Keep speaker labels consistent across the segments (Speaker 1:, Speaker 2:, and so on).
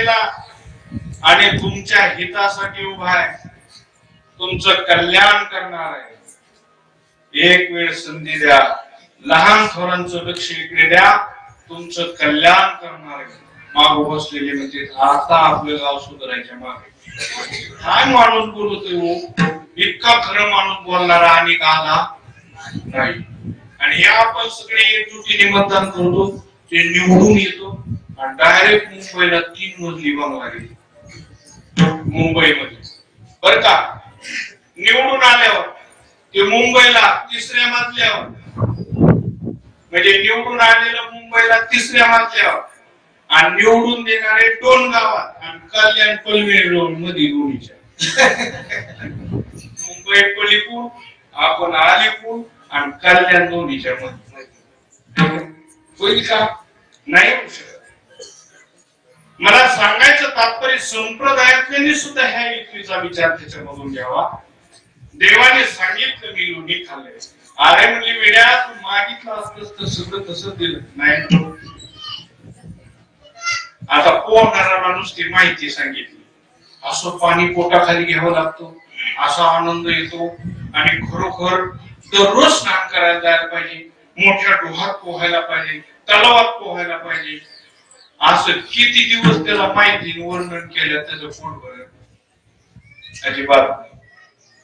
Speaker 1: आणि तुमच्या हितासाठी उभा आहे, तुमचं कल्याण करणार आहे. एक वेळ संधी द्या, लहान थोरांचं लक्ष इकडे द्या, तुमचं कल्याण करणार आहे. माग बसलेले म्हणजे आता आपलं गाव सुधारायच्या मागे काय माणूस बोलतोय, इतका खरं माणूस बोलणारा आणि आला नाही. आणि या आपण सगळे एकजुटीने मतदान करतो, ते निवडून येतो आणि डायरेक्ट मुंबईला 3 मजली बंगला गेली मुंबईमध्ये. बर का, निवडून आल्यावर ते मुंबईला 3ऱ्या मजल्यावर, म्हणजे निवडून आलेलं मुंबईला 3ऱ्या मजल्यावर आणि निवडून देणारे 2 गावात आणि कल्याण पनवेल रोड मध्ये दोन्हीच्या मुंबई पलीपूर आपण अलीपूर आणि कल्याण दोन्हीच्या मध्ये होईल का? नाही होऊ शकत. मला सांगायचं तात्पर्य संप्रदायातल्यांनी सुद्धा ह्या युक्तीचा विचार त्याच्यामधून घ्यावा. देवाने सांगितलं मी लोणी खाल्ले, अरे म्हणजे वेड्या तू मागितलं असतं तर सगळं तसं दिलं नाही. आता पोहणारा माणूस ती माहिती सांगितली, असं पाणी पोटाखाली घ्यावं लागतं, असा आनंद येतो आणि खरोखर दररोज स्नान करायला जायला पाहिजे, मोठ्या डोहात पोहायला पाहिजे, तलावात पोहायला पाहिजे. असं किती दिवस त्याला माहिती वर्णन केलं त्याचं पोट भरत अजिबात.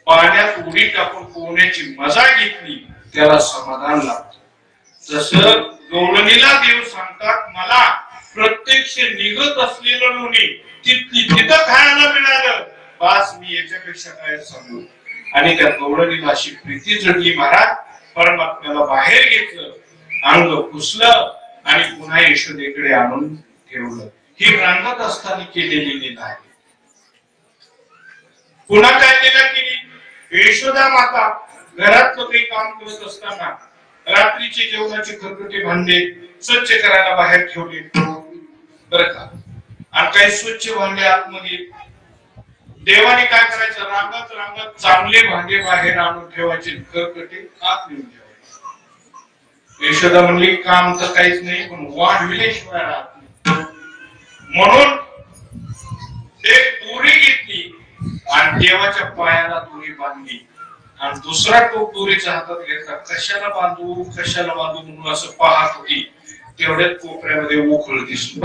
Speaker 1: पाण्यात उडी टाकून पोहण्याची मजा घेतली त्याला समाधान लागतं. जसं गवळणीला देव सांगतात, मला प्रत्यक्ष निघत असलेलं लोणी तिथं खायला मिळालं, बस मी याच्यापेक्षा काय सांगू. आणि त्या गवळणीला अशी प्रीती जडली महाराज, परमात्म्याला बाहेर घेतलं, अंग पुसलं आणि पुन्हा यशोदेकडे आणून ठेवलं. ही रंगत असताना केलेली लीला आहे. पुन्हा काय लीला केली? यशोदा माता घरातलं काही काम करत असताना रात्रीचे जेवणाचे खरकटे भांडे स्वच्छ करायला बाहेर ठेवले बरं का, आणि काही स्वच्छ भांडे आतमध्ये. देवाने काय करायचं, रांगत रांगत चांगले भांडे बाहेर आणून ठेवायचे, खरकटे आत नेऊन ठेवायचे. यशोदा म्हणली काम तर काहीच नाही, पण वाढविल्याशिवाय राहत नाही. म्हणून एक दोरी घेतली आणि देवाच्या पायाला दोरी बांधली आणि दुसरा टोक दोरीच्या हातात घेतला. कशाला बांधू म्हणून असं पाहत होती, तेवढ्यात कोपऱ्यामध्ये उखळ दिसली.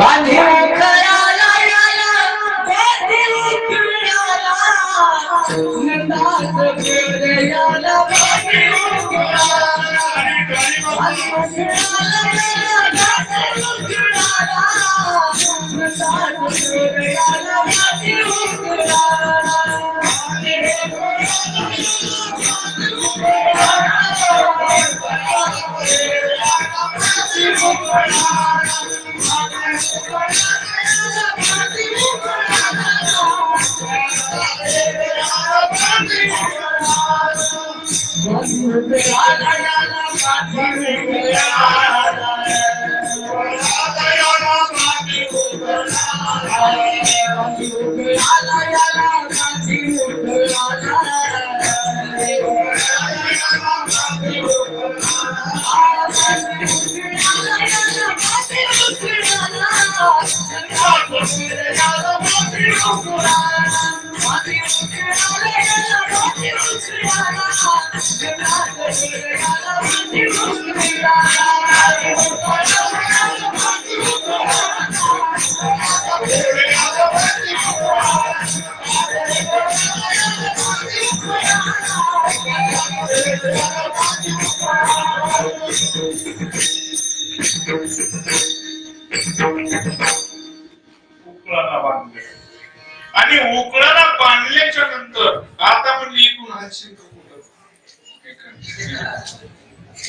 Speaker 1: आणि उकळाला बांधल्याच्या नंतर आता म्हणजे इथून हालशील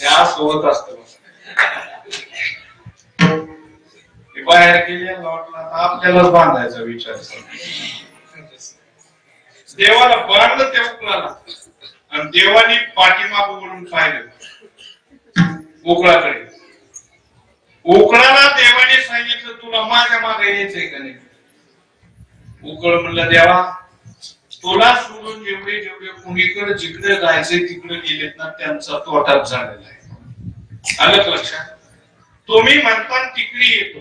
Speaker 1: या सोबत असत बाहेर गेले आपल्यालाच बांधायचा विचार. देवाला बांधलं त्या उकळाला आणि देवाने पाठीमाग वळून पाहिलं उकळाकडे. उकळाला देवाने सांगितलं तुला माझ्या मागे यायचंय का नाही. उकळ म्हणलं देवा तुला सोडून जेवढे जेवढे कुणीकडे जिकडे जायचे तिकडे गेलेत ना त्यांचा तोटाच झालेला आहे. आलं लक्षात. तुम्ही म्हणता तिकडे येतो,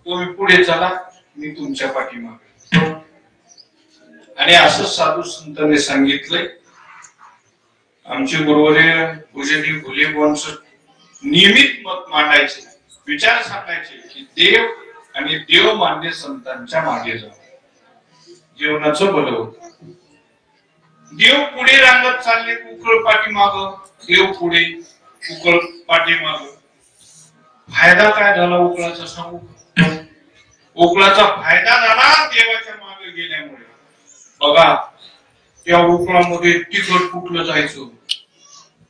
Speaker 1: तुम्ही पुढे चला मी तुमच्या पाठीमागे. आणि असं साधू संतांनी सांगितलंय. आमचे गुरुवर्य पूजनीय फुले बुवांचं नियमित मत मांडायचे, विचार सांगायचे की देव आणि देव मान्य संतांच्या मागे जाऊ, जीवनाचं भलं होतं. देव पुढे रांगत चालले, उकळ पाठीमाग, देव पुढे, उकळ पाठीमाग. फायदा काय झाला उकळाचा सांगू? उकळाचा फायदा झाला देवाच्या मागे गेल्यामुळे. बघा, त्या उकळामध्ये तिखट कुठलं जायचं,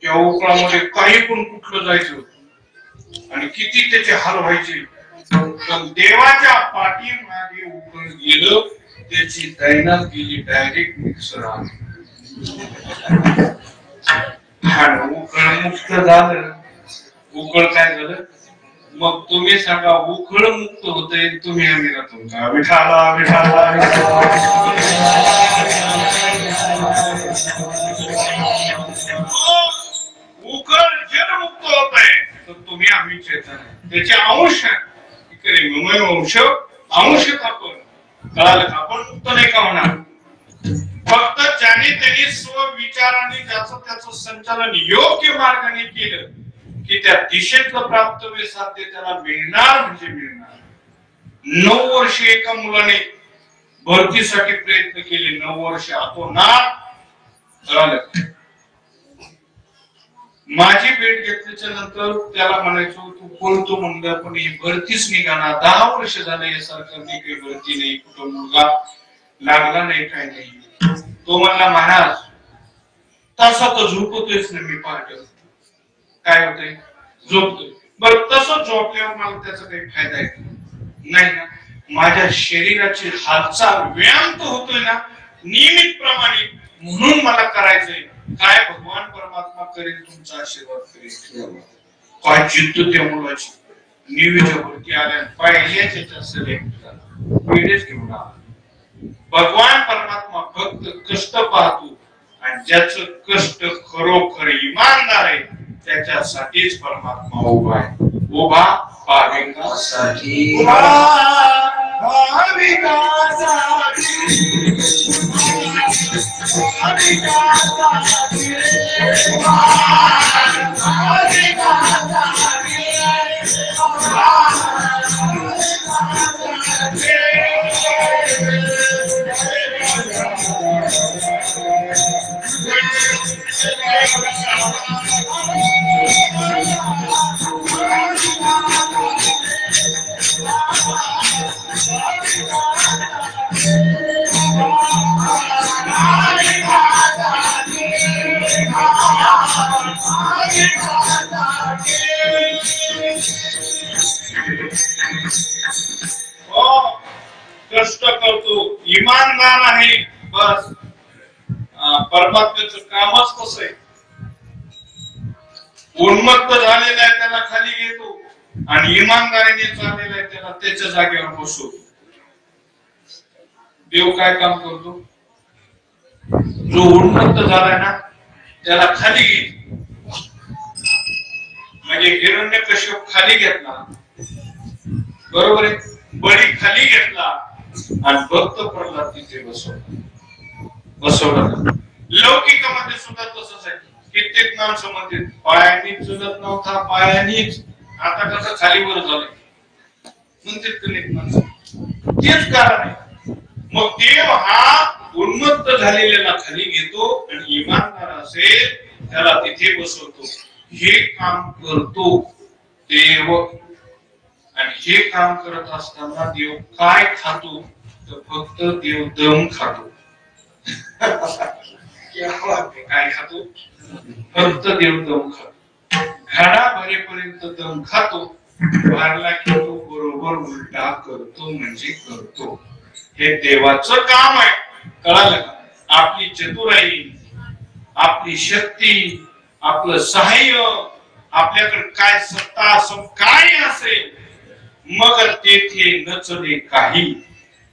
Speaker 1: त्या उकळामध्ये काही पण कुठलं जायचं आणि किती त्याचे हाल व्हायचे. पण देवाच्या पाठीमागे उकळ गेलं, त्याची दैनात गेली डायरेक्ट मिक्सर आली. उकळ मुक्त झालं. उकळ काय झालं? मग तुम्ही सांगा, उकळ मुक्त होतंय, तुम्ही आम्ही राहतो का? विठाला विठाला उकळ जन मुक्त होत आहे, तर तुम्ही आम्ही चेतन आहे. त्याचे अंश अंश अंश आपण कळालं का? आपण मुक्त नाही का होणार? फक्त ज्याने त्यांनी स्वविचाराने ज्याचं त्याचं संचालन योग्य मार्गाने केलं की त्या दिशेतलं प्राप्तव्य साध्य त्याला मिळणार म्हणजे मिळणार. 9 वर्ष एका मुलाने भरतीसाठी प्रयत्न केले, 9 वर्ष अतोनात. माझी भेट घेतल्याच्या नंतर त्याला म्हणायचो तू बोलतो म्हणलं, पण ही भरतीच निघाणार. 10 वर्ष झालं या सरकारने काही भरती नाही, कुठं मुलगा लागला नाही, काय नाही. तो म्हणला, महाराज तसा तर झोपतोयच ना मी पहाटे. काय होतंय? झोपतोय. बरं, तसं झोपल्यावर मला त्याचा काही फायदा आहे नाही ना? माझ्या शरीराची हालचाल व्यायाम तर होतोय ना नियमित प्रमाणे, म्हणून मला करायचंय. काय भगवान परमात्मा करेल, तुमचा आशीर्वाद करेल. काय जिद्द त्या मुलाची. निवीच्या वरती आल्या, पहिल्याच याच्यात सिलेक्ट झाला, वेळेच घेऊन आला. भगवान परमात्मा फक्त कष्ट पाहतो आणि ज्याचं कष्ट खरोखर इमानदार आहे त्याच्यासाठीच परमात्मा उभा आहे. उभा भाविकांसाठी, उभा भाविकांसाठी, कष्ट करतो, इमानदार आहे. बस परमात्म्याचं कामच कसं आहे. उन्मत्त झालेला आहे त्याला खाली घेतो आणि इमानदारीने चाललेला आहे त्याला त्याच्या जागेवर बसवतो. देव काय काम करतो? जो उन्मत्त झालाय ना त्याला खाली घेतो. म्हणजे हिरण्यकश्यप खाली घेतला, बरोबर आहे, बळी खाली घेतला आणि भक्त प्रल्हाद तिथे बसवला. लौकिकामध्ये सुद्धा तसंच आहे. कित्येक माणसं म्हणते पायानी चुलत नव्हता, पायानीच, आता कसं खालीवर झालंय म्हणते अनेक माणसं. तेच कारण आहे. मग देव हा उन्मत्त झालेल्याला खाली घेतो आणि इमानदार असेल त्याला तिथे बसवतो. हे काम करतो देव. आणि हे काम करत असताना देव काय खातो तर फक्त देव दम खातो. काय खातो? फक्त देव दम खातो. घडा भरेपर्यंत दम खातो, भरला की तो बरोबर उलटा करतो म्हणजे करतो. हे देवाचं काम आहे. कळालं का? आपली चतुराई, आपली शक्ती, आपलं सहाय्य, आपल्याकडे काय सत्ता काय असेल मग तेथे नचले काही.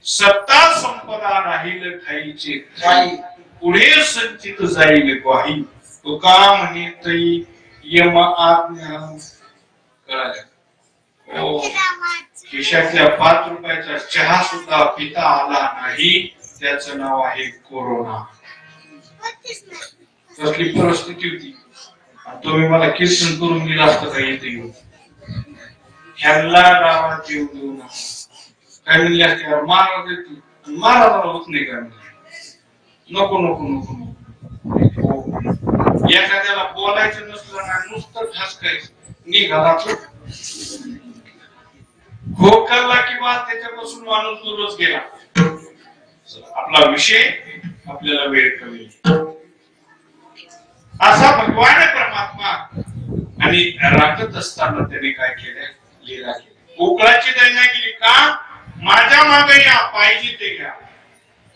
Speaker 1: सत्ता संपदा राहील ठाईचे काही, पुढे संचित जाईल ग्वाही. तुका म्हणे तई यम आज्ञा. कळालं? खिशातल्या 5 रुपयाचा चहा सुद्धा पिता आला नाही, त्याचं नाव आहे कोरोना. कसली परिस्थिती होती. तुम्ही मला कीर्तन करून दिला असतं का इथे येऊन, ह्याला गावात येऊ देऊ नका काय म्हणले असते. महाराज येतो, महाराजाला होत नाही का, नको नको नको नको. एखाद्याला बोलायचं नसलं ना, नुसतं ठासकायचं निघाला खोकला किंवा त्याच्यापासून माणूस दूरच गेला. आपला विषय आपल्याला वेळ कमी. असा भगवान परमात्मा आणि राखत असताना त्याने काय केलं, लीला केली. कोकळाची दैना केली का, माझ्या मागे या, पाहिजे ते घ्या.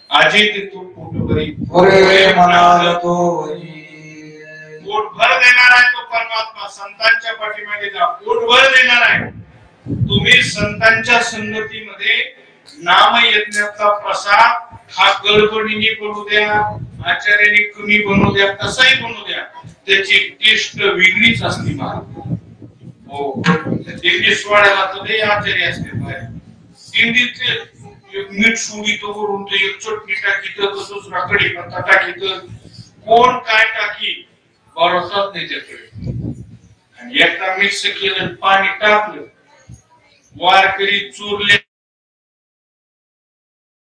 Speaker 1: आजी ते तू पोटभरी म्हणाला तो पोटभर देणार आहे तो परमात्मा. संतांच्या पाठीमागे जा, पोटभर देणार आहे. तुम्ही संतांच्या संगतीमध्ये नाम यज्ञाचा प्रसाद हा गडबडीने बनू द्या, आचार्याने कमी बनू द्या, कसाही बनू द्या, त्याची टेस्ट वेगळीच असते. हो, दिंडी सोहळ्याला तर लय आचार्य असते बाहेर. दिंडीचे मीठ सोडितो वरून ते एक चटणी टाकीत, दुसरा कढीपत्ता टाकीत, कोण काय टाकी भरोसाच नाही त्याकडे. आणि एकदा मिक्स केलं, पाणी टाकलं, वारकरी चुरले,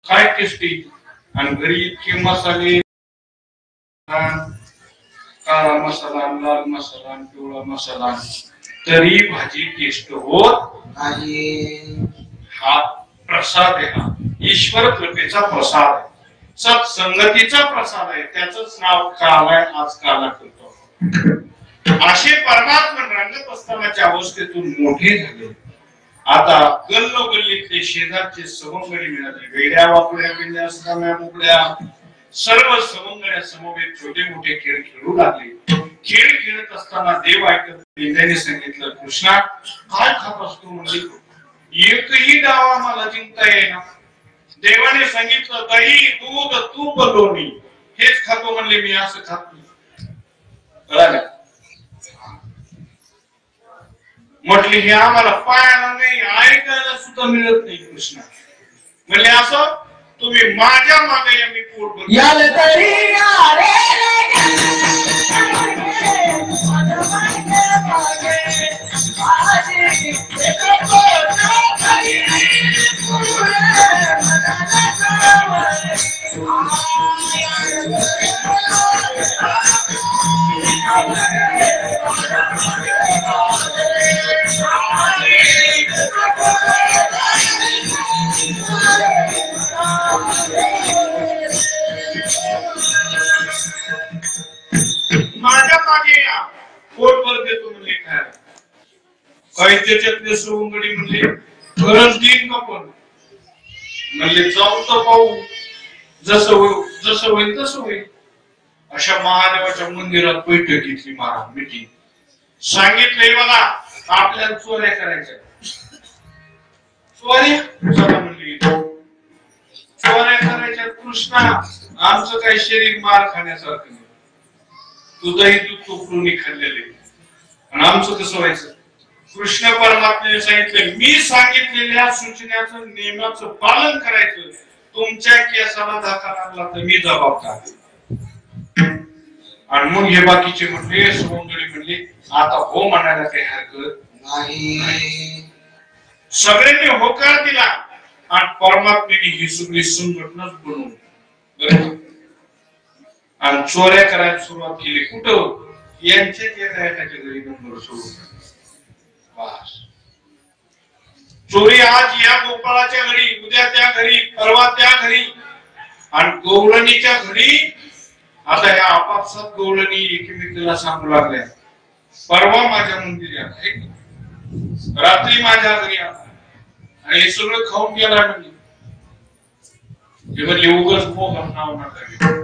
Speaker 1: काय टेस्ट येईल. आणि घरी इतके मसाले, काळा मसाला, लाल मसाला, पिवळा मसाला, तरी भाजी टेस्ट होत नाही. हा प्रसाद आहे, हा ईश्वर कृपेचा प्रसाद आहे, सत्संगतीचा प्रसाद आहे. त्याच नाव काल आहे, आज काला करतो. असे परमात्मा रंगत असतानाच्या अवस्थेतून मोठे झाले. आता गल्लोगल्लीतले शेजारचे सवंगडी मिळाले. वेड्या वाकड्या पिंड्या सगळ्या मोकड्या सर्व सवंगड्या समवेत छोटे मोठे खेळ खेळू लागले. खेळ खेळत असताना देव ऐकत पिंड्याने सांगितलं, कृष्णा काय खात असतो म्हणजे एकही डाव आम्हाला जिंकता येईना. देवाने सांगितलं दही दूध तूप लोणी हेच खातो म्हणले, मी असं खात नाही. कळालं म्हटले, हे आम्हाला पायाला नाही, ऐकायला सुद्धा मिळत नाही. कृष्ण म्हणजे असं तुम्ही माझ्या मागे या, मी पोट माझ्या मागे या, पोटभर देतो म्हणले. काय काही त्याच्यातले सवंगडी म्हणले, गरज देईन का पण म्हणले, जाऊ तर पाहू, जसं होईल तसं होईल. अशा महादेवाच्या मंदिरात बैठक घेतली, महाराज मीटिंग. सांगितलंय बघा, आपल्याला चोऱ्या करायच्या. चोऱ्या म्हणली, चोऱ्या करायच्या. कृष्णा आमचं काही शरीर मार खाण्यासारखं नाही, तुझंही दूध चोपडून खाल्लेले, आणि आमचं कसं व्हायचं. कृष्ण परमात्म्याने सांगितलं, मी सांगितलेल्या सूचनेचं नियमाचं पालन करायचं. तुमच्या केसाला धक्का लागला तर मी जबाबदार. आणि मग हे बाकीचे म्हणले, सवंगडी म्हणले, आता हो म्हणायला काही हरकत नाही. सगळ्यांनी होकार दिला आणि परमात्म्याने ही सगळी संघटनाच बनवली आणि चोऱ्या करायला सुरुवात केली. कुठं यांच्याच एका घरी नंबर सोडून. चोरी आज या गोपाळाच्या घरी, उद्या त्या घरी, परवा त्या घरी, आणि गवळणीच्या घरी. आता ह्या आपापसात गवळणी एकमेकीला सांगू लागल्या, परवा माझ्या मंदिरी आला, रात्री माझ्या घरी आला आणि हे सगळं खाऊन गेला. म्हणजे उगाच मोह नाव नका घेऊ.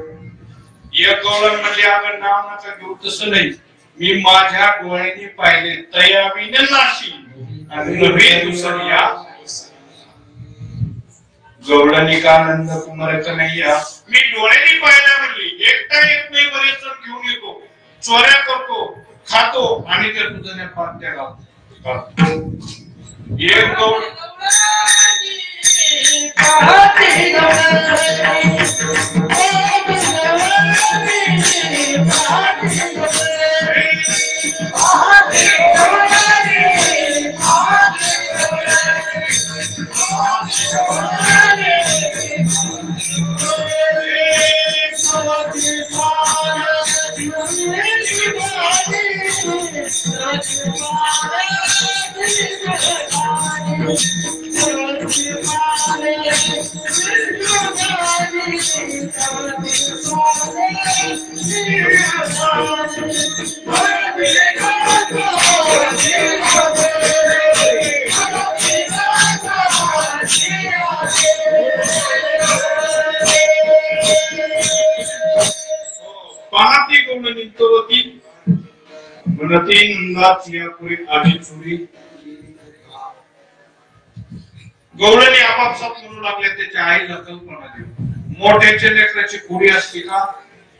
Speaker 1: एक गवळण म्हणले, अगं नाव नका घेऊ, तसं नाही, मी माझ्या डोळ्यांनी पाहिले, तयावी नाशी आणि नव्हे दुसऱ्या. गवळणी का आनंद कुमाराचा नाही या, मी डोळ्यांनी पाहिला म्हणली. एकटा येत नाही, बरेच जण घेऊन येतो, चोऱ्या करतो, खातो आणि त्या दुधाने पात्या घालतो. एक गौड पाहती गौड निघतोती म्हणती नंदातल्या पुरी आधी चोरी गौडने आपापसात म्हणू लागले त्याच्या आईला कल्पना देऊ मोठ्याच्या लेकराची खोडी असते का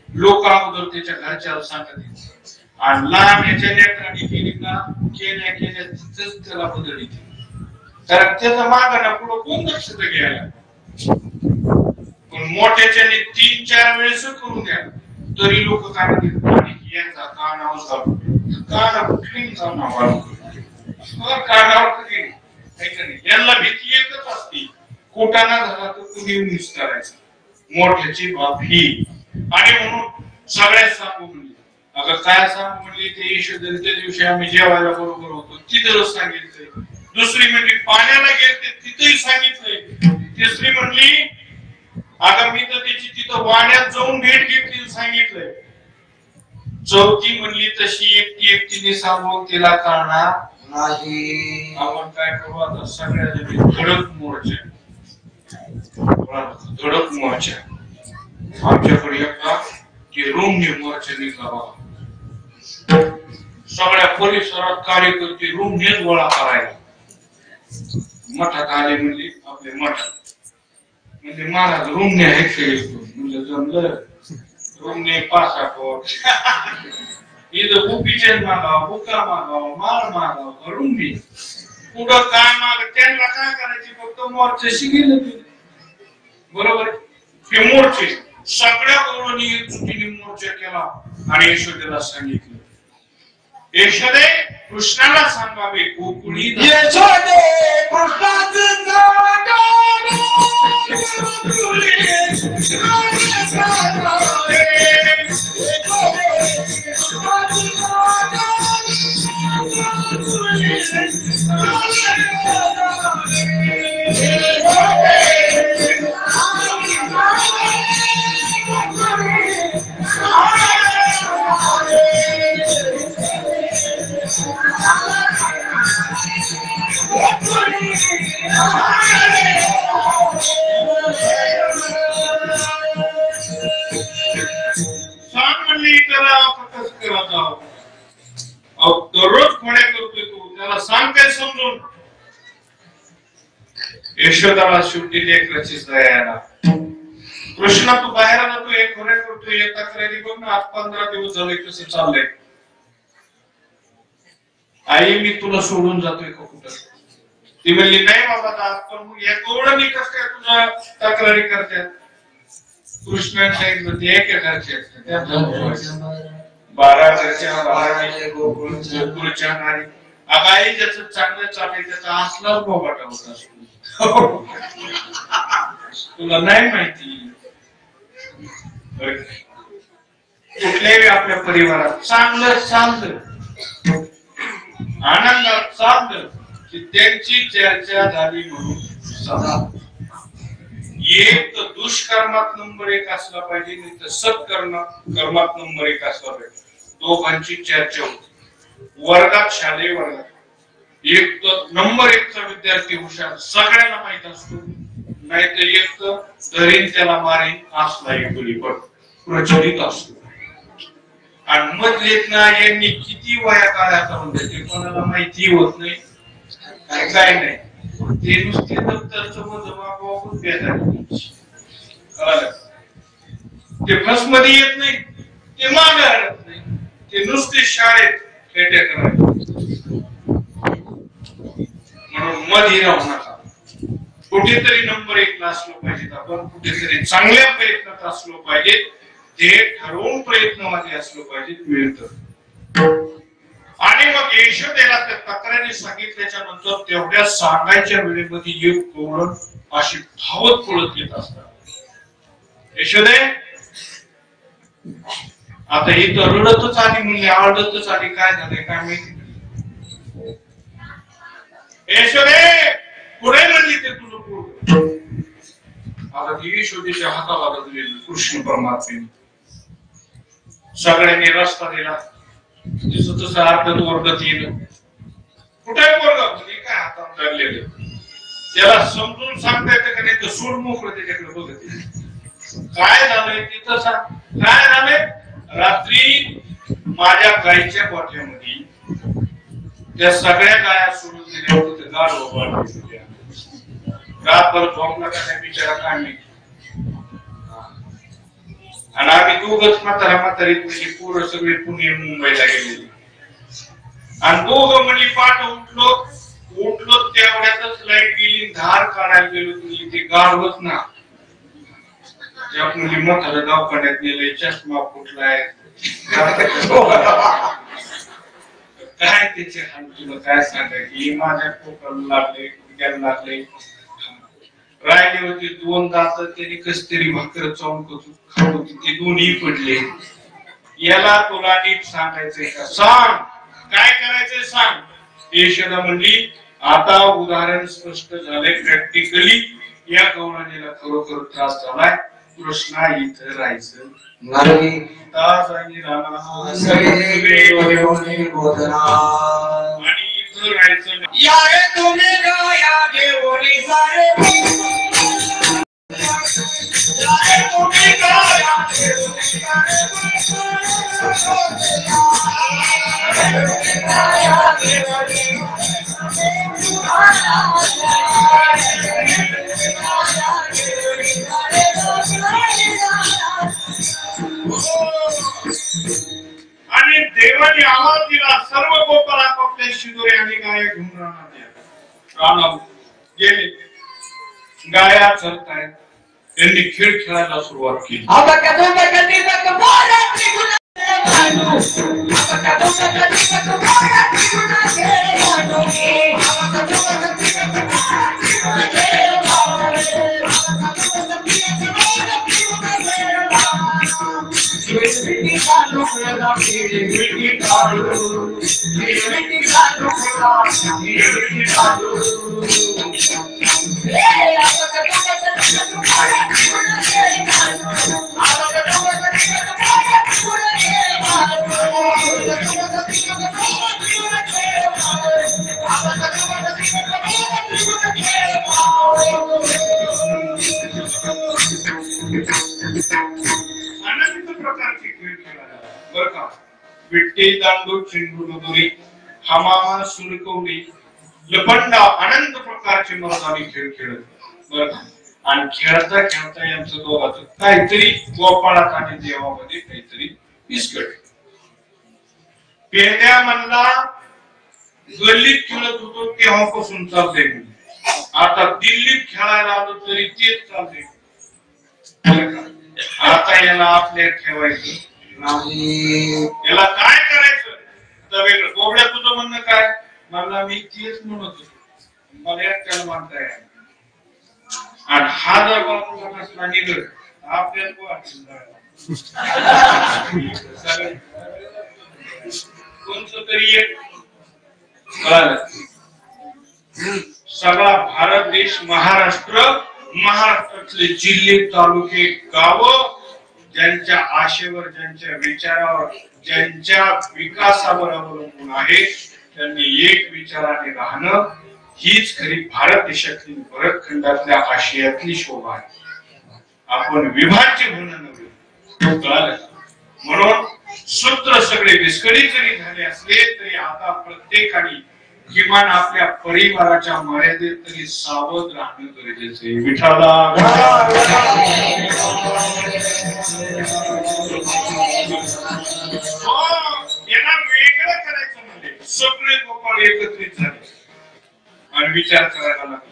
Speaker 1: लोक अगोदर त्याच्या घरच्याला सांगत आणि लहान याच्या लेकराने केली का केल्या तिथंच त्याला बदल येते कारण त्याचा मागाना पुढं कोण दक्षता घ्यायला पण मोठ्याच्याने 3-4 वेळेस करून द्या तरी लोक काय म्हणतात यांचा कानावर जाऊ काना कुठली कानावर कधी यांना भीती एकच असते कोटाना झाला तर कुणी मिस करायचा मोठ्याची बाप ही आणि म्हणून सगळ्यात सांगू म्हणली अगं काय सांगू म्हणली ते ईश्वरच्या दिवशी आम्ही जेवायला बरोबर होतो तिथं सांगितलंय दुसरी म्हणली पाण्याला गेलते तिथेही सांगितलंय तिसरी म्हणली अगं मी तर त्याची तिथं वाड्यात जाऊन भेट घेतली सांगितलंय चौथी म्हणली तशी एकटीने सांगून तिला कळणार नाही आपण काय करू आता सगळ्या धडक मोर्चा आमच्याकडे एकदा की रूम मोर्चा निघाला सगळ्या परिसरात कार्यकर्ते रूम नेच गोळा करायला मठात आले म्हणजे आपले मठात म्हणजे महाराज रूम ने म्हणजे जमलं रूम ने पासापोर्ट इथं बुकीचे मागाव बुका मागाव माल मागाव करून मी पुढं काय माग त्यांना काय करायची फक्त मोर्चाशी गेलं बरोबर हे मोर्चे सगळ्या गौरवनी चुकीने मोर्चा केला आणि यशोदेला सांगितलं यशोदे कृष्णाला सांगावे गोकुळी
Speaker 2: यशोदे कृष्णाचं
Speaker 1: दररोज खोड्या करतोय तू त्याला सांग काय समजून यशोदाला शेवटी लेकराचीच दया येणार कृष्णा तू बाहेर जातो हे खोड्या करतोय हे तक्रारी बघ ना आज 15 दिवस झाले कसं चाललंय आई मी तुला सोडून जातोय का कुठं ती म्हणली नाही बाबा पण मग या गौडांनी कसं काय तुझ्या तक्रारी करतात कृष्णाने सांगितलं ते एका घरचे 12 घरच्या 12 गोकुळच्या नारी आई ज्याचं चांगलं चालेल त्याचा असलाच बोबाटा होता तुला नाही माहिती कुठल्याही आपल्या परिवारात चांगलं चाललं आनंदात चाललं की त्यांची चर्चा झाली म्हणून एक तर दुष्कर्मात नंबर 1 असला पाहिजे नाही तर सत्कर्मात नंबर 1 असला पाहिजे दोघांची चर्चा होती वर्गात शालेय वर्गात एक तर नंबर 1 चा विद्यार्थी हुशार सगळ्यांना माहित असतो नाही तर एक तर धरीन त्याला मारीन असला एक पण प्रचलित असतो आणि मधलेत ना यांनी किती वया काळ्या करून देते कोणाला माहिती होत नाही काय नाही ते नुसते दप्तरचं मोजमाप ते बस मध्ये येत नाही ते मागे हरत नाही ते नुसते शाळेत खेटे करायचे म्हणून मध्ये राहू नका. कुठेतरी नंबर 1 ला असलो पाहिजे आपण, कुठेतरी चांगल्या प्रयत्नात असलो पाहिजे, ते ठरवून प्रयत्नवादी असलो पाहिजे, मिळतं. आणि मग यशोदेला त्या तक्रारी सांगितल्याच्या नंतर तेवढ्या सांगायच्या वेळेमध्ये एक कौरव अशी धावत पळत येत असतात. यशोदे आता ही तर रडतच आली, म्हणजे आवडतच आली, काय झालंय काय माहिती. यशोदे पुढे म्हणली ते तुझं पोर. आता ती यशोदेच्या हाताला लागलेली कृष्ण परमात्म्याने सगळ्यांनी रस्ता दिला. तिचं तसं अर्धत वर्गत येईल. कुठे पोरग म्हणजे काय हातात धरलेलं, त्याला समजून सांगता येतं का नाही, तर सूर मोकळं त्याच्याकडे बघत. काय झालंय तिथं सांग. काय झालंय, रात्री माझ्या गायीच्या गोठ्यामध्ये त्या सगळ्या गाया सोडून दिल्या होत्या, गाड उभारल्या. रातभर झोपला का त्या बिचारा काय नाही. आणि आम्ही दोघच म्हातारी म्हणजे पोरं सगळे पुणे मुंबईला गेलेली. आणि दोघं म्हणजे पाठ उठलो तेवढ्यातच लाईट गेली, धार काढायला गेलो. तुम्ही ते गाढवच ना, ज्या मुली मोठ्याला दवाखान्यात नेलंय, चष्मा फुटलाय, काय त्याचे हाल तुला काय सांगाय की माझ्या पोटाला लागले, गुडघ्याला लागले. राहिले होते 2 दात, त्याने कस तरी भाकर चावून खात होती, ते दोन्ही पडले. याला तुला नीट सांगायचंय का, सांग काय करायचंय सांग. यशोदा म्हणली आता उदाहरण स्पष्ट झालंय, प्रॅक्टिकली या गौराणीला खरोखर त्रास झालाय. कृष्णा इथं राहायचं नाही. आणि इथं राहायचं नाही.
Speaker 2: यारे तुम्ही गाया देवोली सारे, यारे तुम्ही गाया देवोली सारे,
Speaker 1: आणि देवाने आवाज दिला, सर्व गोपाल आपापल्या शिदोरे आणि गाया घेऊन राहणार गेले. गाया चरतायत, त्यांनी खेळ खेळायला सुरुवात केली. विट्टी दांडू चिंडू दुरी हमामा सुरकवली लपंडा अनंत प्रकारचे मर्दानी खेळ खेळत. बरं आणि खेळता खेळता यांचं दोघांचं काहीतरी गोपाळात आणि देवामध्ये काहीतरी विस्कट. पेंड्या म्हणला गल्लीत खेळत होतो तेव्हापासून चालते, आता दिल्लीत खेळायला आलो तरी तेच चालते. आता याला आपल्या ठेवायचं नाही. याला काय करायचं तर वेगळं. कोबड्या तुझं म्हणणं काय, मला मी तेच म्हणत होतो, मला एकट्याला म्हणताय. आणि हा जर बापू नसला निघत आपल्याला कोणतं तरी एक सगळा भारत देश, महाराष्ट्रातले जिल्हे तालुके गाव ज्यांच्या आशेवर, ज्यांच्या विचारावर, ज्यांच्या विकासावर अवलंबून आहे, त्यांनी एक विचाराने राहणं हीच खरी भारत देशातली, भरतखंडातल्या आशियातली शोभा आहे. आपण विभाज्य होणं नव्हे. म्हणून सूत्र सगळे विस्कळीत जरी झाले असले तरी आता प्रत्येकाने किमान आपल्या परिवाराच्या मर्यादेत तरी सावध राहणं गरजेचं आहे. विठाला यांना वेगळं करायचं म्हणजे सगळे गोपाळ एकत्रित झाले आणि आम्ही विचार करायला लागलो.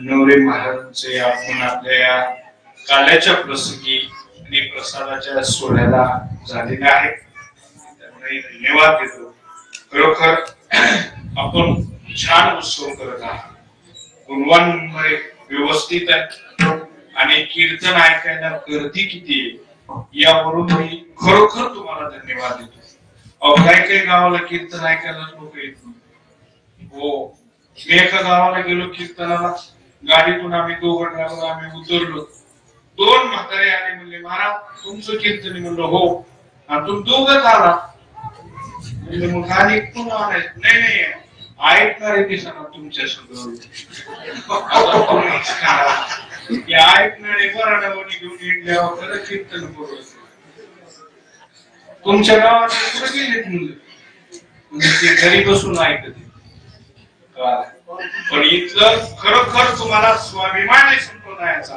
Speaker 1: नवरे महाराजांचे आपण आपल्या काल्याच्या प्रसंगी आणि प्रसादाच्या सोहळ्याला झालेला आहे, त्यामुळे धन्यवाद देतो. खरोखर आपण छान उत्सव करत आहात, गुणवान व्यवस्थित आहे आणि कीर्तन ऐकायला गर्दी किती आहे यावरून मी खरोखर तुम्हाला धन्यवाद देतो. काही काही गावाला कीर्तन ऐकायला लोक येत नाही. हो, मी एका गावाला गेलो कीर्तनाला, गाडीतून आम्ही दोघं ड्रायव्हर आम्ही उतरलो, दोन म्हातारे आले, म्हणले महाराज तुमचं कीर्तन. म्हणलं हो. आणि तुम्ही दोघंच आला? म्हणजे मग गाडी कोण आणायचं? नाही नाही ऐकणारे दिसणार तुमच्या समोर, ऐकणारे बराडावणी घेऊन येण्यावर खरं कीर्तन करू. तुमच्या गावात कुठे गेलेत मुलं? म्हणजे ते घरी बसून ऐकत. पण इथलं खरोखर तुम्हाला स्वाभिमान आहे संप्रदायाचा,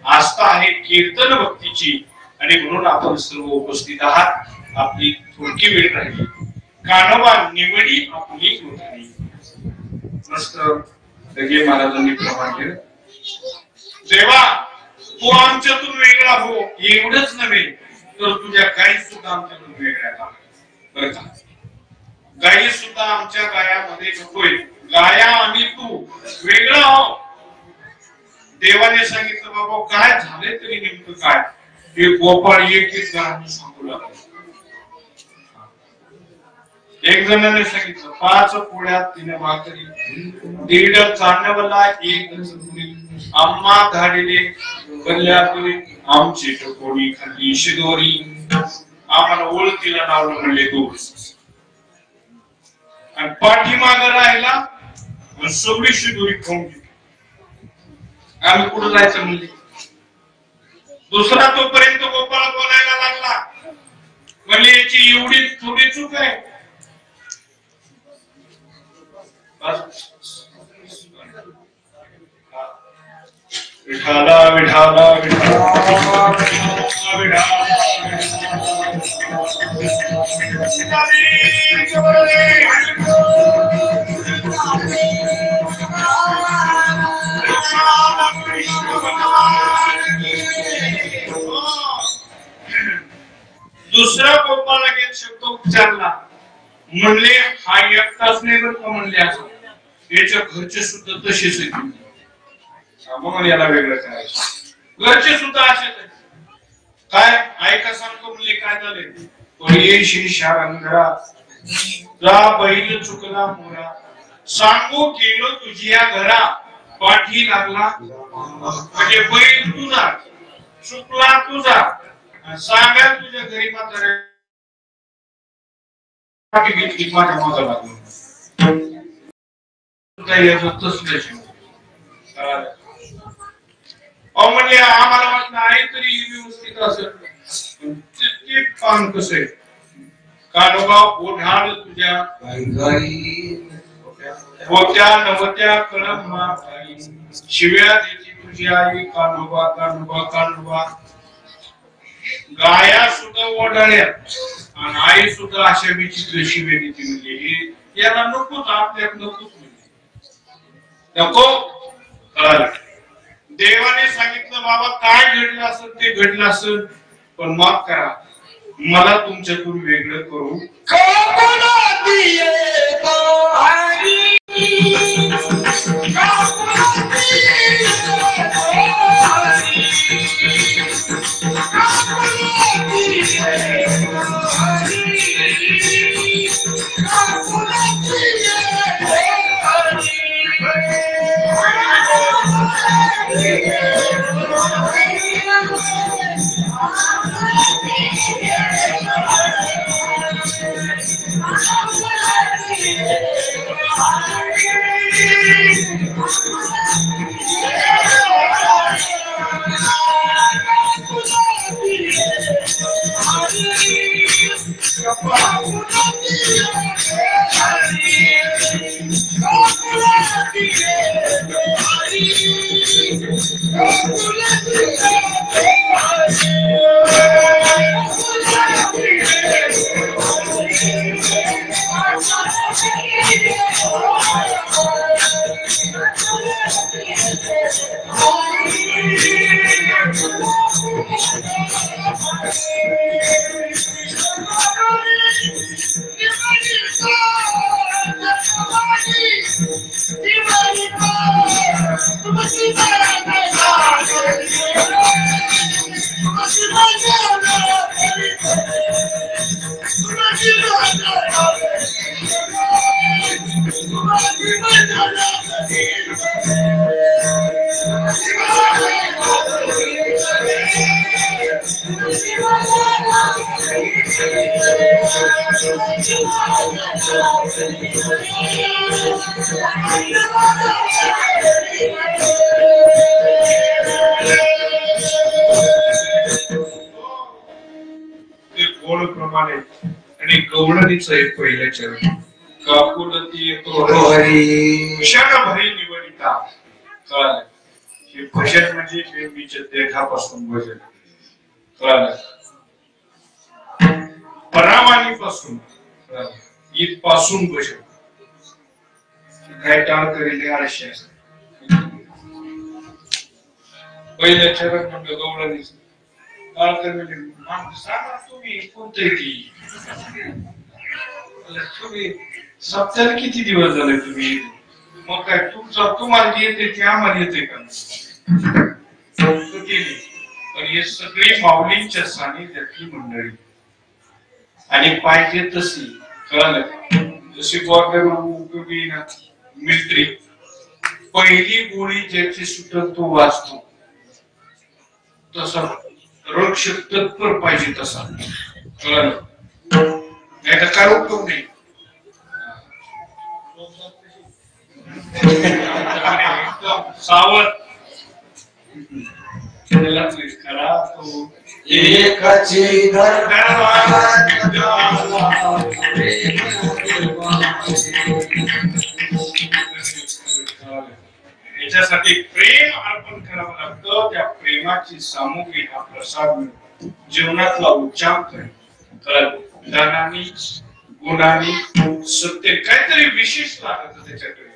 Speaker 1: आस्था आहे कीर्तन भक्तीची, आणि म्हणून आपण सर्व उपस्थित आहात. आपली थोडकी वेळ राहिली, कानोबा निवडी आपली होती. मस्त दगे महाराजांनी प्रमाण केलं. देवा तू आमच्यातून वेगळा हो, एवढंच नव्हे तर तुझ्या गायी सुद्धा आमच्यातून वेगळ्या का. बरं का, गायी सुद्धा आमच्या गायामध्ये नकोय, गाया आणि तू वेगळा हो. देवाने सांगितलं बाबा काय झाले तरी नेमकं काय, हे गोपाळ एकच गाणं सांगू लागला. एक जणांनी सांगितलं 5 पोळ्यात 3 भाकरी, 1.5 चांदवला 1 चुरी, आम्हा धाडीले कल्यापुरी, आमची टकोरी खाली शिदोरी, आम्हाला ओळखीला नावलं म्हणले तू. आणि पाठीमाग राहिला सगळी शिदोरी खाऊन गेली. आम्ही कुठं जायचं म्हणले. दुसरा तोपर्यंत गोपाळ बोलायला लागला, म्हणले याची एवढी थोडी चूक आहे. विठाला विठाला दुसरा गोपाला घेत शब्द उच्चारला, म्हणले हा एकटाच नाही बरं का, म्हणले असं याच्या घरचे सुद्धा तसेच आहेत. मग याला वेगळं करायचं, घरचे सुद्धा असेच आहेत. काय ऐका सांगतो म्हणले काय झाले, येशी शारंगरा जा बैल चुकला मोरा, सांगू गेलो तुझ्या घरा, पाठी लागला म्हणजे बैल तुझा चुकला तुझा, सांगा तुझ्या घरी मात्र घेतली माझ्या मागं लागलो. म्हणले आम्हाला वाटलं आहे तरी व्यवस्थित असेल, ते काम कसं आहे. कानोबा ओढाळ तुझ्या होत्या नवत्या कळमा शिव्या देती तुझी आई, कानोबा कानोबा कानोबा. गाया सुद्धा ओढाळ्या आणि आई सुद्धा अशा विचित्र शिव्या देते. म्हणजे याला नकोच, आपल्यात नकोच नको. कळालं, देवाने सांगितलं बाबा काय घडलं असेल ते घडलं असेल, पण माफ करा, मला तुमच्यातून वेगळं करू. प्रमाणे आणि गवळणीचं एक पहिलं चरण काकुलती येतो क्षणभरी निवडिता कळालं हे भजन म्हणजे बेंबीच्या देठापासून भजन कळालं परावानीपासून इथपासून भजन काय टाळ करेल आळशी पहिलं चरण म्हणजे गवळणीचं टाळ करेल सांगा तुम्ही कोणते की तुम्ही सप्ताह किती दिवस झाले तुम्ही मग काय तुम्हाला येते ते आम्हाला येते का केली पण हे सगळी माऊलींच्या सानिध्यातली मंडळी आणि पाहिजे तशी कळालं जशी उपयोगी ना मिस्त्री पहिली गोळी ज्याची सुटत तो वाचतो तसा वृक्ष तत्पर पाहिजे तसा कळालं नाही तर काय उपयोग नाही सावध खरा तो
Speaker 2: एकाची
Speaker 1: याच्यासाठी प्रेम अर्पण करावं लागतं त्या प्रेमाची सामुग्री हा प्रसाद जीवनातला उच्चांक आहे ज्ञानाने गुणाने सत्य काहीतरी विशेष लागत त्याच्याकडे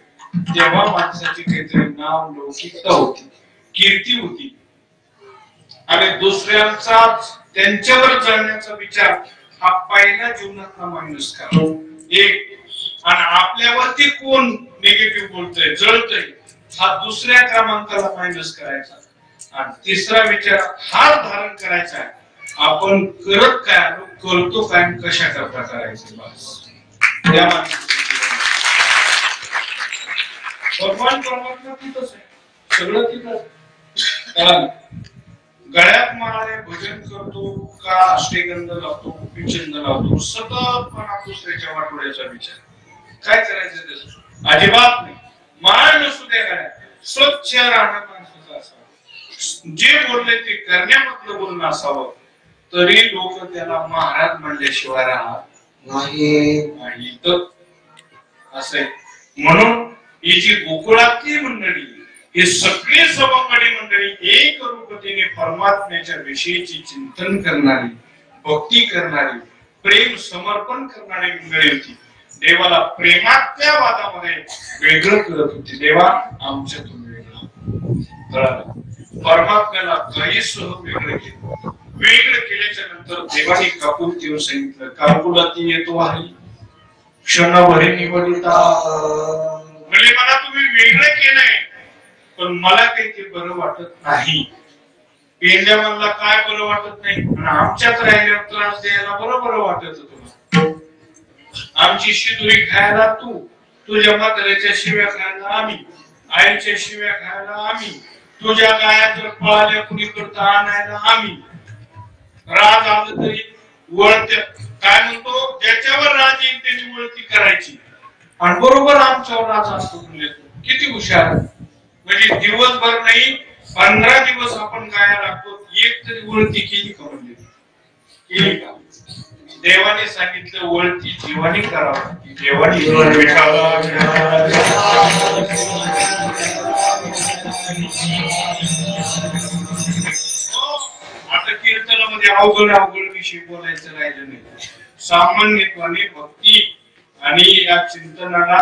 Speaker 1: तेव्हा माणसाची काहीतरी नाव लौकिकता होती कीर्ती होती आणि दुसऱ्यांचा त्यांच्यावर जळण्याचा विचार हा पहिल्या जीवनातला माणूस करा एक आणि आपल्यावरती कोण निगेटिव्ह बोलतोय जळतोय हा दुसऱ्या क्रमांकाला मायनस करायचा आणि तिसरा विचार हा धारण करायचा आहे आपण करत काय करतो काय कशा करता करायचं बस त्या भगवान परमात्मा तिथंच आहे सगळं तिथं गळ्यात माळे भजन करतो का अष्टगंध लावतो पिचंद लावतो सततपणा दुसऱ्याच्या वाटोळ्याचा विचार काय करायचं त्याचं अजिबात नाही माळ नसू द्या गळ्यात स्वच्छ राहणं माणसाचं असावं जे बोलले ते करण्यामधलं बोलणं असावं तरी लोक त्याला महाराज म्हणल्याशिवाय राहत नाही तर असं म्हणून ही जी गोकुळातली मंडळी हे सगळे सवंगडी मंडळी एक रूपतेने परमात्म्याच्या विषयीची चिंतन करणारी भक्ती करणारी प्रेम समर्पण करणारी मंडळी होती देवाला प्रेमातल्या वादामध्ये वेगळं करत होती देवा आमच्यातून वेगळं परमात्म्याला गायीसह वेगळं केलं वेगळं केल्याच्या नंतर देवाने काकुलतीवर सांगितलं काकुलती येतो आहे क्षणभरी निवडिता म्हणजे मला तुम्ही वेगळं केलंय पण मला काही ते बरं वाटत नाही पेंड्या मला काय बरं वाटत नाही आणि आमच्यात राहिल्यावर त्रास द्यायला बरं वाटत तुला आमची शिदुरी खायला तू तुझ्या म्हाताऱ्याच्या शिव्या खायला आम्ही आईच्या शिव्या खायला आम्ही तुझ्या गाया जर पळाल्या कुणी करता आणायला आम्ही राज आलं तरी वळत काय म्हणतो ज्याच्यावर राज येईल त्याची वळती करायची आणि बरोबर आमच्यावर राज असतो म्हणजे किती हुशार. म्हणजे दिवसभर नाही 15 दिवस आपण गाया लागतो, एक तरी वळती केली का म्हणजे केली का? देवाने सांगितलं वळती जीवानी करावं, देवानी आता कीर्तनामध्ये अवघड विषय बोलायचं राहिलं नाही. सामान्यपणे भक्ती आणि या चिंतनाला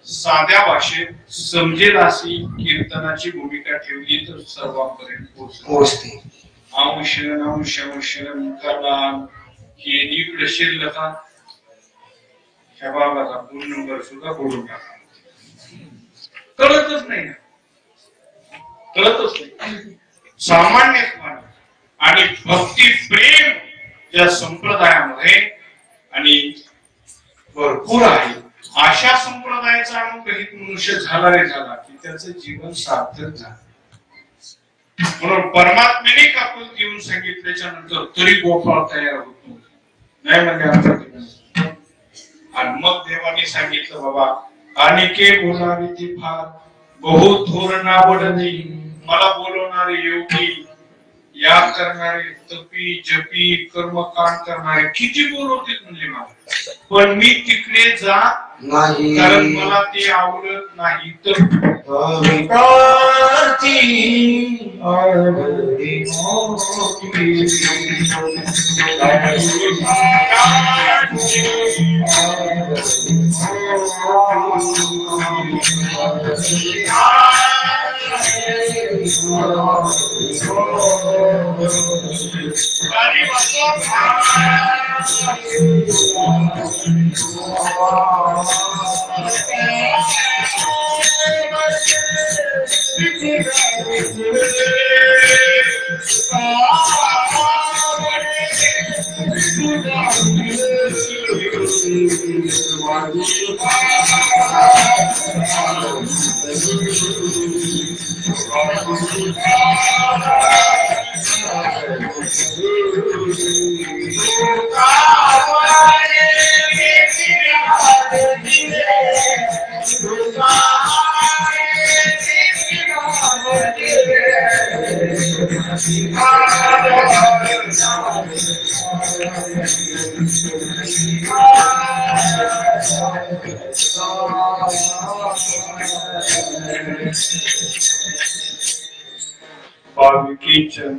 Speaker 1: साध्या भाषेत समजेल अशी कीर्तनाची भूमिका ठेवली तर सर्वांपर्यंत पोहोचते. औषण करला हे इकडे शिरलं का ह्या बाबाचा फोन नंबर सुद्धा बोलून टाका. कळतच नाही. सामान्यपणे आणि भक्ती प्रेम या संप्रदायामध्ये आणि भरपूर आहे. अशा संप्रदायाचा अनुग्रहित मनुष्य झाला रे झाला की त्याचं जीवन सार्थक झालं. म्हणून परमात्म्याने कापून देऊन सांगितल्याच्या नंतर तरी गोपाळ तयार होतो नाही म्हणजे. आणि मग देवाने सांगितलं बाबा अनेके बोलावे ती फार बहुत थोर नावडली, मला बोलवणारे योगी या करणारे तपी जपी कर्मकांड करणारे किती बोलवते म्हणजे मला, पण मी तिकडे जा नाही कारण मला ते आवडत नाही. तर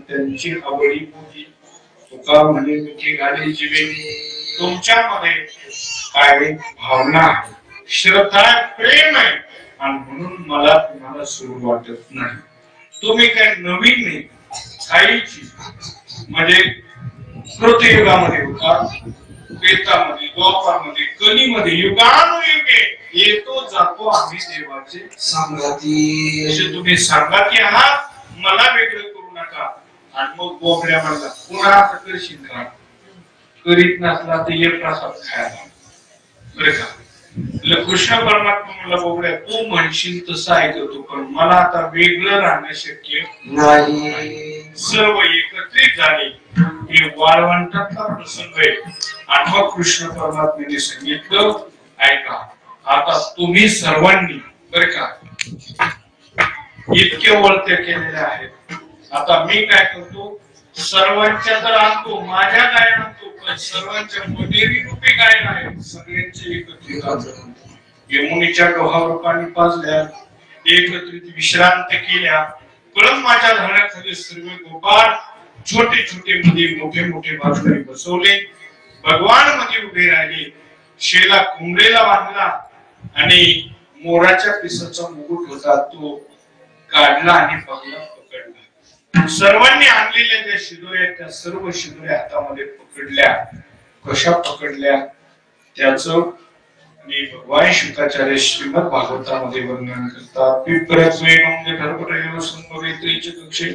Speaker 1: त्यांची आवडी होती. तुका म्हणे मिठी घाली जिवे, तुमच्यामध्ये काय भावना आहे, श्रद्धा प्रेम आहे आणि म्हणून मला तुम्हाला सुरू वाटत नाही. तुम्ही काय नवीन नाही काहीची म्हणजे कृतयुगामध्ये होता, वेतामध्ये द्वापारमध्ये कलीमध्ये युगानुयुगे येतो जातो आम्ही देवाचे सांगाती. असे तुम्ही सांगाती आहात, मला वेगळं करू नका. आणि मग बोबड्या म्हणला पुन्हा करशील का, करीत नसला तर एक प्रसाद खायला बरं का. कृष्ण परमात्मा म्हणला बोबड्या तू म्हणशील तसं ऐकतो, पण मला आता वेगळं राहणं शक्य नाही. सर्व एकत्रित झाले हे वाळवंटातला प्रसंग आहे. आणि मग कृष्ण परमात्म्याने सांगितलं ऐका आता तुम्ही सर्वांनी बरं का इतके वळते केलेले आहेत. आता मी काय करतो सर्वांच्या तर आणतो माझ्या गाय आणतो, पण सर्वांच्या मनेरी रूपी गाय आहे सगळ्यांचे एकत्रित यमुनेच्या डोहावर पाणी पाजल्या, एकत्रित विश्रांत केल्या. परत माझ्या झाडाखाली सर्व गोपाळ छोटे छोटे मध्ये मोठे मोठे बाजूने बसवले. भगवान मध्ये उभे राहिले. शेला कुंबलेला बांधला आणि मोराच्या पिसाचा मुकुट होता तो काढला आणि पगला पकडला. सर्वांनी आणलेल्या ज्या शिदोऱ्या त्या सर्व शिदोऱ्या हातामध्ये पकडल्या. कशा पकडल्या त्याच आणि भगवान शुकाचार्य श्रीमद भागवतामध्ये वर्णन करतात. पिपरत्वेनों धर्मरेव संभवेत्रेच कक्षे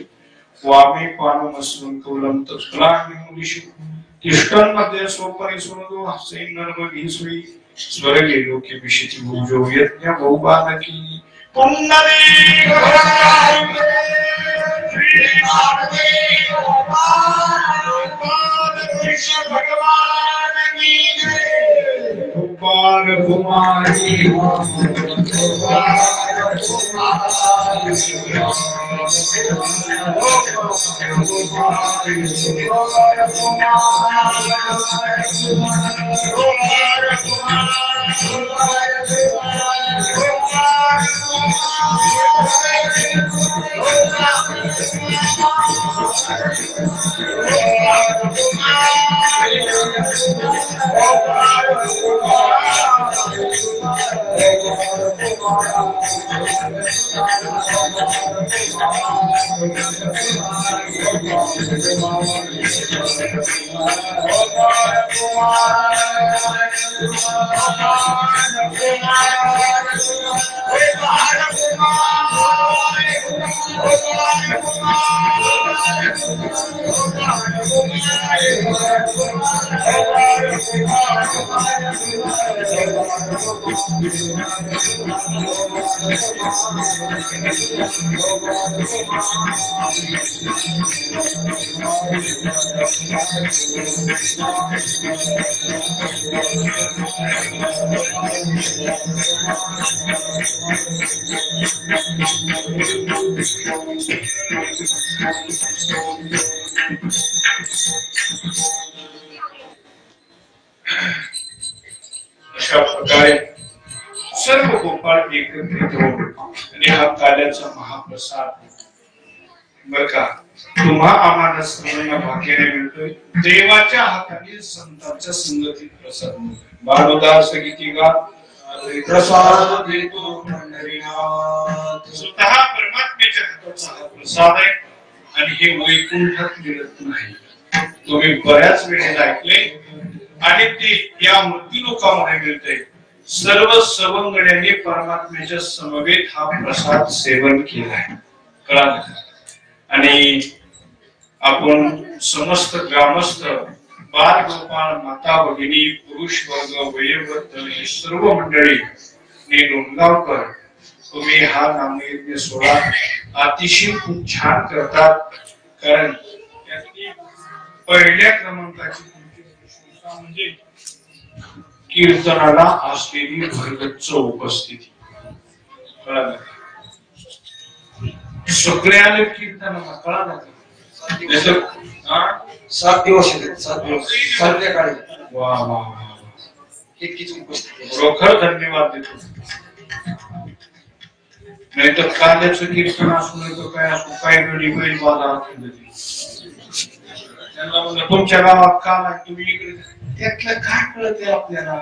Speaker 1: वामे पानमस्वं कौलं तत्फलान्मुनिषु तिष्ठन्मध्ये स्वपरि सुमदो हस्तेन नर्मभिस्वी स्वर्गे लोके विशिति भुजो यज्ञ बहुबालकी पुण्डरी भगवान की जय। गोपाल कुमारी अशा प्रकारे सर्व गोपाळ एकत्रित होऊन आणि हा काल्याचा महाप्रसाद बर का तुम्हा आम्हाला सर्वांना भाग्याने मिळतोय देवाच्या हाताने संतांच्या संगतीत प्रसाद बाळोदा सगळी गा प्रसाद देतो पंढरीनाथ स्वतः परमात्म्याच्या हाताचा हा प्रसाद आहे आणि हे वैकुंठात मिळत नाही तुम्ही बऱ्याच वेळेला ऐकले आणि ते या मूर्ती लोकांमध्ये मिळते सर्व सवंगड्यांनी परमात्म्याच्या समवेत हा प्रसाद सेवन केलाय कळालं आणि आपण समस्त ग्रामस्थ बाल गोपाळ माता भगिनी पुरुष वर्ग वयोवृद्ध हे सर्व मंडळी आणि डोंगावकर तुम्ही हा नामयज्ञ सोहळा अतिशय खूप छान करतात कारण त्यातली पहिल्या क्रमांकाची म्हणजे कीर्तनाला असलेली भरगच्च उपस्थिती कळालं सगळ्याला कीर्तनाला कळालं
Speaker 2: 7 दिवस येतात 7 दिवस संध्याकाळी
Speaker 1: वा वा वा
Speaker 2: इतकीच उपस्थिती
Speaker 1: खरोखर धन्यवाद देतो नाही तर काल्याचं कीर्तन असू नाही तर काय असू काय गडी बैल बाजारात त्यांना म्हणलं तुमच्या गावात का तुम्ही इकडे त्यातलं काय कळते आपल्याला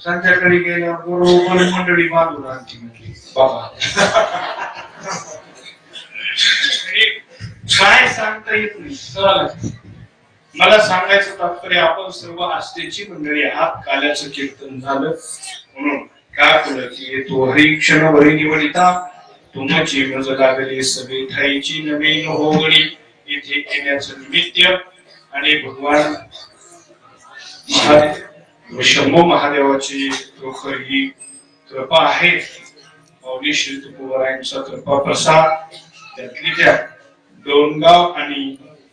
Speaker 1: संध्याकाळी गेल्यावर बरोबर मंडळी बांधून आणखी म्हटली बाबा काय सांगता येत नाही मला सांगायचं तात्पर्य आपण सर्व आस्थेची मंडळी आहात काल्याचं कीर्तन झालं म्हणून काय केलं की तो हरी क्षण भरी निवडिता तुमची मज लागली सगळी ठाईची नवीन होगडी इथे येण्याचं निमित्त आणि भगवान महादेव शंभू महादेवाची खरोखर ही कृपा आहे माऊली श्री तुकोबारायांचा कृपा प्रसाद त्यातली त्या डोंगाव आणि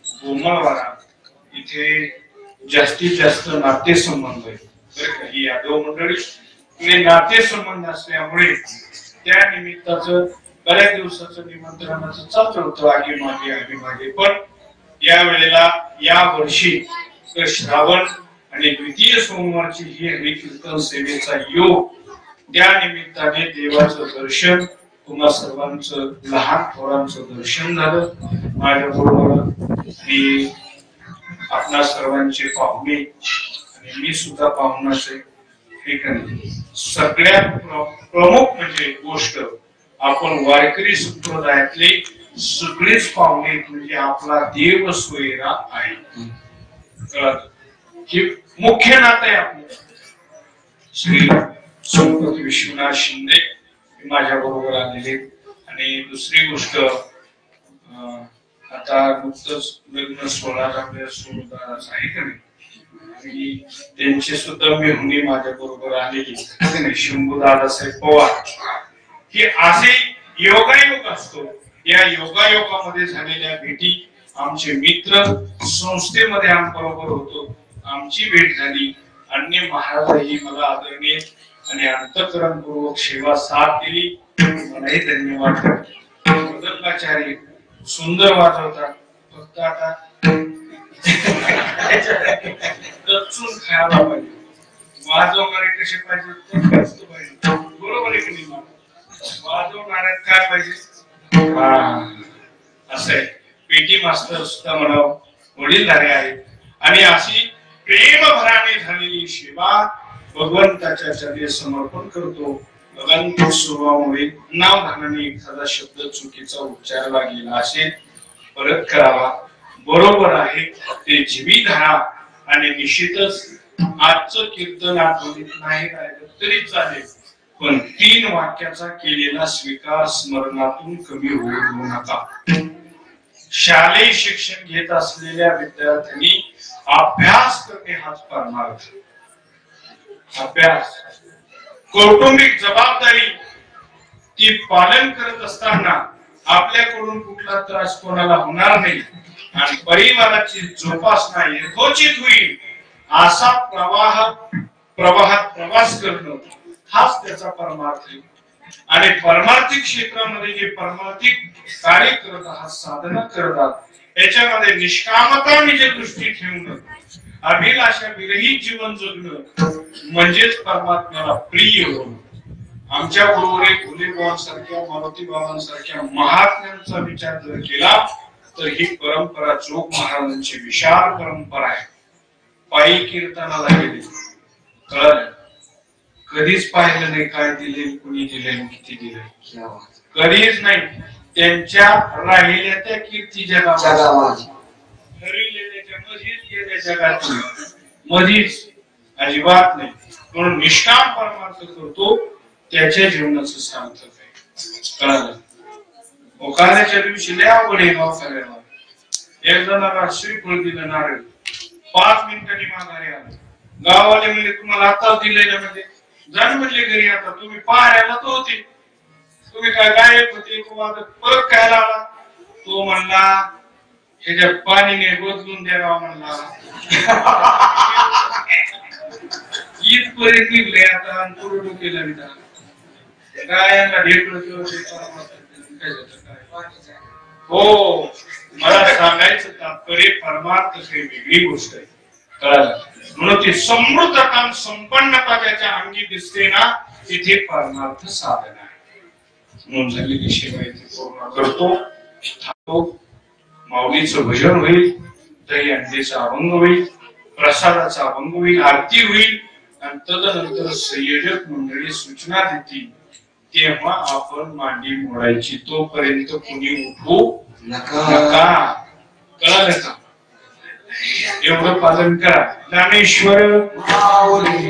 Speaker 1: गोमळवाडा इथे जास्तीत जास्त नातेसंबंध आहेत बरं का ही यादव मंडळी नातेसंबंध असल्यामुळे त्या निमित्ताचं बऱ्याच दिवसाचं निमंत्रणाचं चालू होतं आगी मागे पण या वेळेला या वर्षी श्रावण आणि द्वितीय सोमवारची ही हरिकीर्तन सेवेचा योग त्या निमित्ताने देवाचं दर्शन तुम्हा सर्वांचं लहान थोरांचं दर्शन झालं माझ्या बरोबर आणि आपणा सर्वांचे पाहुणे आणि मी सुद्धा पाहुणाचे सगळ्यात प्रमुख म्हणजे गोष्ट आपण वारकरी संप्रदायातले सगळेच पाहुणे म्हणजे आपला देव सोयरा आहे हे मुख्य नातं आहे आपलं श्री संत विश्वनाथ शिंदे माझ्या बरोबर आलेले आणि दुसरी गोष्ट आता नुकतंच लग्न सोहळा आपल्या सोहळ्याचा आहे का नाही आणि त्यांची सुद्धा मेहुणी माझ्या बरोबर आलेली शंभू दादासाहेब पवार हे असे योगायोग असतो या योगायोगामध्ये झालेल्या भेटी आमचे मित्र संस्थेमध्ये आमच्याबरोबर होतो आमची भेट झाली अन्य महाराजही मला आदरणीय आणि अंतःकरणपूर्वक सेवा साथ दिली. मलाही धन्यवाद. मृदंगाचार्य सुंदर वाजवतात, फक्त आता दचून खायला पाहिजे. वाजवणारे कसे पाहिजे, बरोबर आहे की नाही? वाजवणाऱ्यात काय पाहिजे? असं आहे. पेटी मास्तर सुद्धा मला वडीलधारे आहेत आणि अशी प्रेमभराने झालेली सेवा भगवंताच्या चरणी समर्पण करतो. भगवंत स्वभावामुळे नावधानाने एखादा शब्द चुकीचा उच्चारला गेला असेल परत करावा. बरोबर आहे ते जीवी धरा आणि निश्चितच आजचं कीर्तन आठवणीत नाही राहिलं तरी चालेल, पण 3 वाक्याचा केलेला स्वीकार स्मरणातून कमी होऊ देऊ नका. शालेय शिक्षण घेत असलेल्या विद्यार्थ्यांनी अभ्यास करणे हाच परमार्थ. अभ्यास, कौटुंबिक जबाबदारी ती पालन करत असताना आपल्याकडून कुठला त्रास कोणाला होणार नाही आणि परिवाराची जोपासना यथोचित होईल असा प्रवाहात प्रवास करणं हाच त्याचा परमार्थ आहे. आणि परमार्थिक क्षेत्रामध्ये जे परमार्थिक कार्य करत आहात, साधना करतात, याच्यामध्ये निष्कामता म्हणजे दृष्टी ठेवणं, अभिलाषा विरहित जीवन जगणं म्हणजेच परमात्म्याला प्रिय होणं. आमच्या गुरुवरे फुलेबाबांसारख्या, मारुती बाबांसारख्या महात्म्यांचा विचार जर केला तर ही परंपरा जोग महाराजांची विशाल परंपरा आहे. पायी कीर्तनाला गेले, कळलं, कधीच पाहिलं नाही काय दिले, कुणी दिले, किती दिले, कधीच नाही. त्यांच्या राहिल्या त्या कीर्ती जगामध्ये जगात मधीच अजिबात नाही. म्हणून निष्काम परमार्थ करतो त्याच्या जीवनाचं सार्थक आहे. कळलं? ओकाल्याच्या दिवशी लय अवघड आहे भाव करायला. एक जणाला श्रीफळ दिलं नारळ, 5 मिनिटांनी माघारी आलं. गाववाले म्हणजे तुम्हाला आता दिले ना, म्हणजे जाण म्हणले घरी, आता तुम्ही पाहायला तो होते, तुम्ही काय गायब होते, परत काय आला. तो म्हणला ह्याच्यात पाणीने बदलून द्यावा म्हणला. इथपर्यंत निघले आता पूर्ण केलं गायांना ढेकळ. हो, मला सांगायचं तात्पर्य परमार्थ हे वेगळी गोष्ट आहे. कळलं? म्हणून ते समृद्ध काम संपन्नता ज्याच्या अंगी दिसते ना, तिथे परमार्थ साधन आहे. म्हणून झालेली सेवा इथे पूर्ण करतो, थांबतो. माऊलीचं भजन होईल, दही अंडेचा अभंग होईल, प्रसादाचा अभंग होईल, आरती होईल आणि तदनंतर संयोजक मंडळी सूचना देतील. तेव्हा आपण मांडी मोडायची. तोपर्यंत कुणी उठू नका. कळलं का? एवढं पालन करा. ज्ञानेश्वर माऊली.